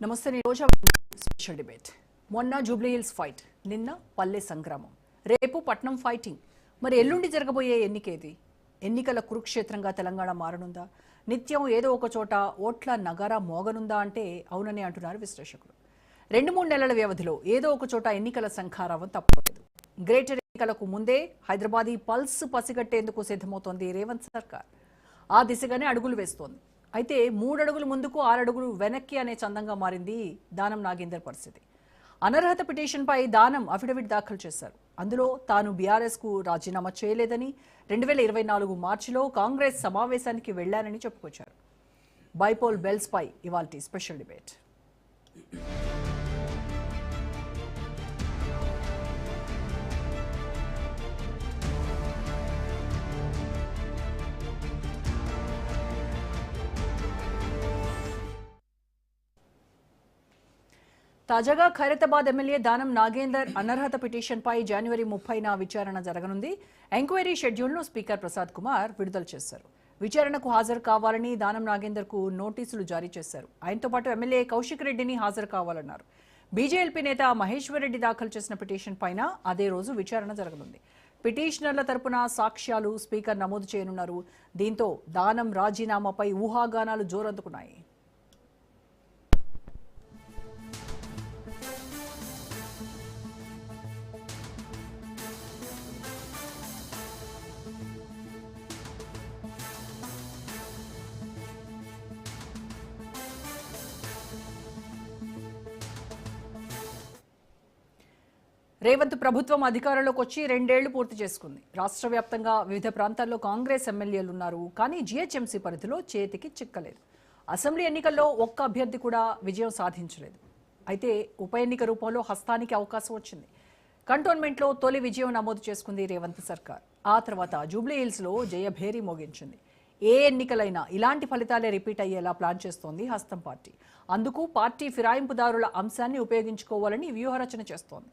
నమస్తే రోజా special debate. మొన్న Jubilee hills fight, నిన్న పల్లె సంగ్రామం, రేపు పట్నం ఫైటింగ్. మరి ఎల్లుండి జరగబోయే ఎన్నికేది? ఎన్నికల కురుక్షేత్రంగా తెలంగాణ మారనుందా? నిత్యం ఏదో ఒక చోట ఓట్ల నగారా మోగనుందా అంటే అవునని అంటున్నారు విశ్లేషకులు. 2-3 నెలల వ్యవధిలో ఏదో ఒక చోట ఎన్నికల సంఖారావం తప్పలేదు. గ్రేటర్ ఎన్నికలకు ముందే హైదరాబాదీ పల్స్ పసిగట్టేందుకు సిద్ధమవుతోంది రేవంత్ సర్కార్. ఆ దిశగానే అడుగులు వేస్తోంది. అయితే 3 అడుగులు ముందుకు 6 అడుగులు వెనక్కి అనే చందంగా మారింది దానం నాగేందర్ పరిస్థితి. అనర్హత పిటిషన్పై దానం అఫిడవిట్ దాఖలు చేశారు. అందులో తాను బీఆర్ఎస్కు రాజీనామా చేయలేదని, 2024 మార్చిలో కాంగ్రెస్ సమావేశానికి వెళ్లానని చెప్పుకొచ్చారు. బైపోల్ బెల్స్ పై ఇవాల్టి స్పెషల్ డిబేట్. తాజాగా ఖైరతాబాద్ ఎమ్మెల్యే దానం నాగేందర్ అనర్హత పిటిషన్పై జనవరి 30న విచారణ జరగనుంది. ఎంక్వైరీ షెడ్యూల్ను స్పీకర్ ప్రసాద్ కుమార్ విడుదల చేశారు. విచారణకు హాజరు కావాలని దానం నాగేందర్కు నోటీసులు జారీ చేశారు. ఆయనతో పాటు ఎమ్మెల్యే కౌశిక్ రెడ్డిని హాజరు కావాలన్నారు. బీజేఎల్పీ నేత మహేశ్వర్ రెడ్డి దాఖలు చేసిన పిటిషన్ పైన అదే రోజు విచారణ జరగనుంది. పిటిషనర్ల తరపున సాక్ష్యాలు స్పీకర్ నమోదు చేయనున్నారు. దీంతో దానం రాజీనామాపై ఊహాగానాలు జోరందుకున్నాయి. రేవంత్ ప్రభుత్వం అధికారంలోకి వచ్చి 2 ఏళ్లు పూర్తి చేసుకుంది. రాష్ట్ర వ్యాప్తంగా వివిధ ప్రాంతాల్లో కాంగ్రెస్ ఎమ్మెల్యేలు ఉన్నారు. కానీ జీహెచ్ఎంసీ పరిధిలో చేతికి చిక్కలేదు. అసెంబ్లీ ఎన్నికల్లో ఒక్క అభ్యర్థి కూడా విజయం సాధించలేదు. అయితే ఉప ఎన్నిక రూపంలో హస్తానికి అవకాశం వచ్చింది. కంటోన్మెంట్లో తొలి విజయం నమోదు చేసుకుంది రేవంత్ సర్కార్. ఆ తర్వాత జూబ్లీ హిల్స్లో జయభేరి మోగించింది. ఏ ఎన్నికలైనా ఇలాంటి ఫలితాలే రిపీట్ అయ్యేలా ప్లాన్ చేస్తోంది హస్తం పార్టీ. అందుకు పార్టీ ఫిరాయింపుదారుల అంశాన్ని ఉపయోగించుకోవాలని వ్యూహరచన చేస్తోంది.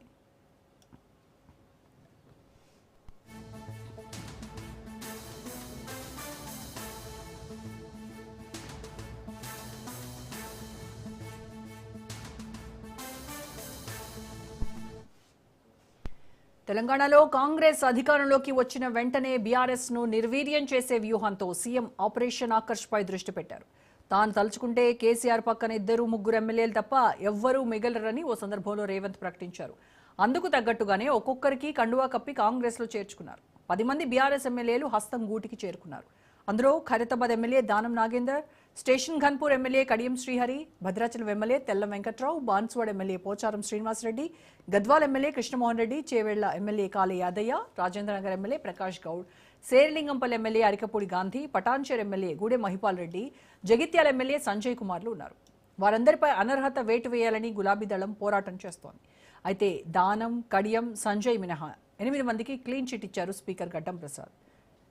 తెలంగాణలో కాంగ్రెస్ అధికారంలోకి వచ్చిన వెంటనే బీఆర్ఎస్ ను నిర్వీర్యం చేసే వ్యూహంతో సీఎం ఆపరేషన్ ఆకర్ష్ పై దృష్టి పెట్టారు. తాను తలుచుకుంటే కేసీఆర్ పక్కన 2-3 ఎమ్మెల్యేలు తప్ప ఎవ్వరూ మిగలరని ఓ సందర్భంలో రేవంత్ ప్రకటించారు. అందుకు తగ్గట్టుగానే ఒక్కొక్కరికి కండువా కప్పి కాంగ్రెస్ లో చేర్చుకున్నారు. 10 మంది బీఆర్ఎస్ ఎమ్మెల్యేలు హస్తం గూటికి చేరుకున్నారు. అందులో Khairatabad MLA Danam Nagender, station Ghanpur MLA Kadiyam Srihari, Bhadrachalam MLA Tellam Venkat Rao, Banswada MLA Pocharam Srinivas Reddy, Gadwal MLA Krishna Mohan Reddy, Chevella MLA Kale Yadaiah, Rajendranagar MLA Prakash Goud, Serilingampally MLA Arikapudi Gandhi, Patancheru MLA Gudem Mahipal Reddy, Jagtial MLA Sanjay కుమార్లు ఉన్నారు. వారందరిపై అనర్హత వేటు వేయాలని గులాబీ దళం పోరాటం చేస్తోంది. అయితే దానం, కడియం, సంజయ్ మినహా 8 మందికి క్లీన్ చిట్ ఇచ్చారు స్పీకర్ గడ్డం ప్రసాద్.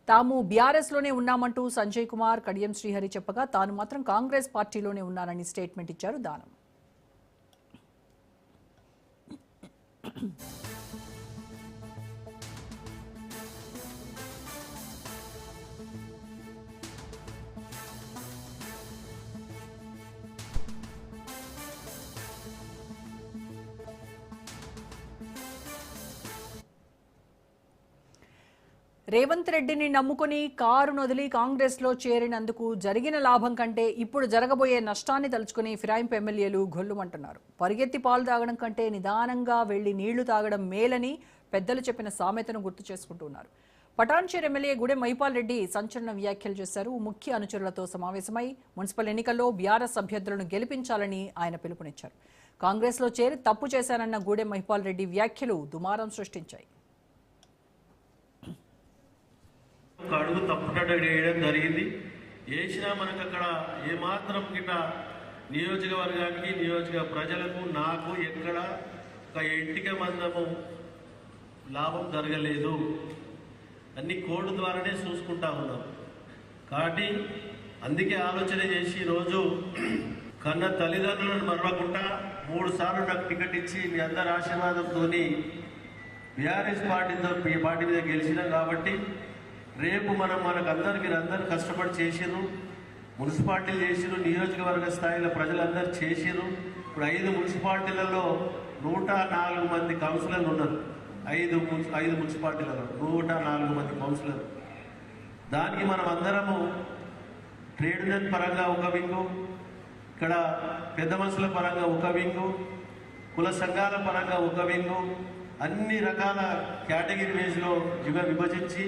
తాము బీఆర్ఎస్లోనే ఉన్నామంటూ సంజయ్ కుమార్, కడియం శ్రీహరి చెప్పగా తాను మాత్రం కాంగ్రెస్ పార్టీలోనే ఉన్నానని స్టేట్మెంట్ ఇచ్చారు దానం. రేవంత్ రెడ్డిని నమ్ముకుని కారు నొదిలి కాంగ్రెస్లో చేరినందుకు జరిగిన లాభం కంటే ఇప్పుడు జరగబోయే నష్టాన్ని తలుచుకుని ఫిరాయింపు ఎమ్మెల్యేలు గొల్లుమంటున్నారు. పరిగెత్తి పాలు తాగడం కంటే నిదానంగా వెళ్లి నీళ్లు తాగడం మేలని పెద్దలు చెప్పిన సామెతను గుర్తు చేసుకుంటున్నారు. పటాన్చేర్ ఎమ్మెల్యే గూడె మహిపాల్ రెడ్డి సంచలన వ్యాఖ్యలు చేశారు. ముఖ్య అనుచరులతో సమావేశమై మున్సిపల్ ఎన్నికల్లో బీఆర్ఎస్ అభ్యర్థులను గెలిపించాలని ఆయన పిలుపునిచ్చారు. కాంగ్రెస్లో చేరి తప్పు చేశానన్న గూడె మహిపాల్ రెడ్డి వ్యాఖ్యలు దుమారం సృష్టించాయి. అడుగు తప్పుటట్టు వేయడం జరిగింది. వేసినా మనకు అక్కడ ఏమాత్రం గిట్ట నియోజకవర్గానికి, నియోజక ప్రజలకు, నాకు ఎక్కడ ఒక ఎంటిక మందము లాభం జరగలేదు. అన్ని కోడ్ ద్వారానే చూసుకుంటా ఉన్నాం. కాబట్టి అందుకే ఆలోచన చేసి ఈరోజు కన్న తల్లిదండ్రులను మరవకుండా 3 సార్లు నాకు టికెట్ ఇచ్చి మీ అందరి ఆశీర్వాదంతో బీఆర్ఎస్ పార్టీ మీద గెలిచినాం. కాబట్టి రేపు మనకందరూ మీరందరూ కష్టపడి చేసిర్రు, మున్సిపాలిటీలు చేసిర్రు, నియోజకవర్గ స్థాయిలో ప్రజలందరూ చేసిర్రు. ఇప్పుడు 5 మున్సిపాలిటీలలో 104 మంది కౌన్సిలర్లు ఉన్నారు. 5 మున్సిపాలిటీలలో 104 మంది కౌన్సిలర్లు. దానికి మనం అందరము ట్రేడ్ యూనియన్ పరంగా ఒక వింగు, ఇక్కడ పెద్ద మనుషుల పరంగా ఒక వింగు, కుల సంఘాల పరంగా ఒక వింగు, అన్ని రకాల కేటగిరీ వేస్లో విభజించి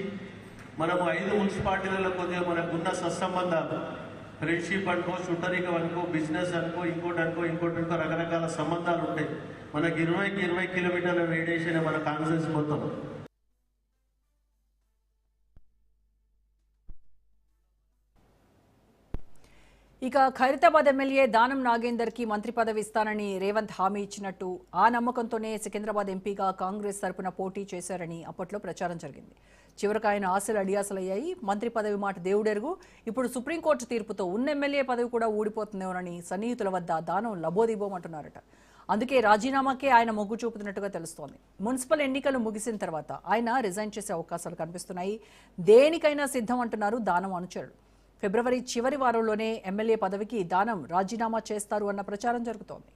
మనము 5 మున్సిపాలిటీలలో కొద్దిగా మనకున్న సత్సంబంధాలు, ఫ్రెండ్షిప్ అనుకో, చుట్టరికం అనుకో, బిజినెస్ అనుకో, ఇంకోటి అనుకో రకరకాల సంబంధాలు ఉంటాయి. మనకి 20 కిలోమీటర్ల రేడియేషన్ మన కాన్ఫరెన్స్ మొత్తం. ఇక ఖైరతాబాద్ ఎమ్మెల్యే దానం నాగేందర్కి మంత్రి పదవి ఇస్తానని రేవంత్ హామీ ఇచ్చినట్టు, ఆ నమ్మకంతోనే సికింద్రాబాద్ ఎంపీగా కాంగ్రెస్ తరపున పోటీ చేశారని అప్పట్లో ప్రచారం జరిగింది. చివరికి ఆయన ఆశలు అడియాసలయ్యాయి. మంత్రి పదవి మాట దేవుడెరుగు. ఇప్పుడు సుప్రీంకోర్టు తీర్పుతో ఉన్న ఎమ్మెల్యే పదవి కూడా ఊడిపోతుందేమోనని సన్నిహితుల వద్ద దానం లబోదిబోమంటున్నారట. అందుకే రాజీనామాకే ఆయన మొగ్గు చూపుతున్నట్టుగా తెలుస్తోంది. మున్సిపల్ ఎన్నికలు ముగిసిన తర్వాత ఆయన రిజైన్ చేసే అవకాశాలు కనిపిస్తున్నాయి. దేనికైనా సిద్ధం అంటున్నారు దానం అనుచరులు. ఫిబ్రవరి చివరి వారంలోనే ఎమ్మెల్యే పదవికి దానం రాజీనామా చేస్తారు అన్న ప్రచారం జరుగుతోంది.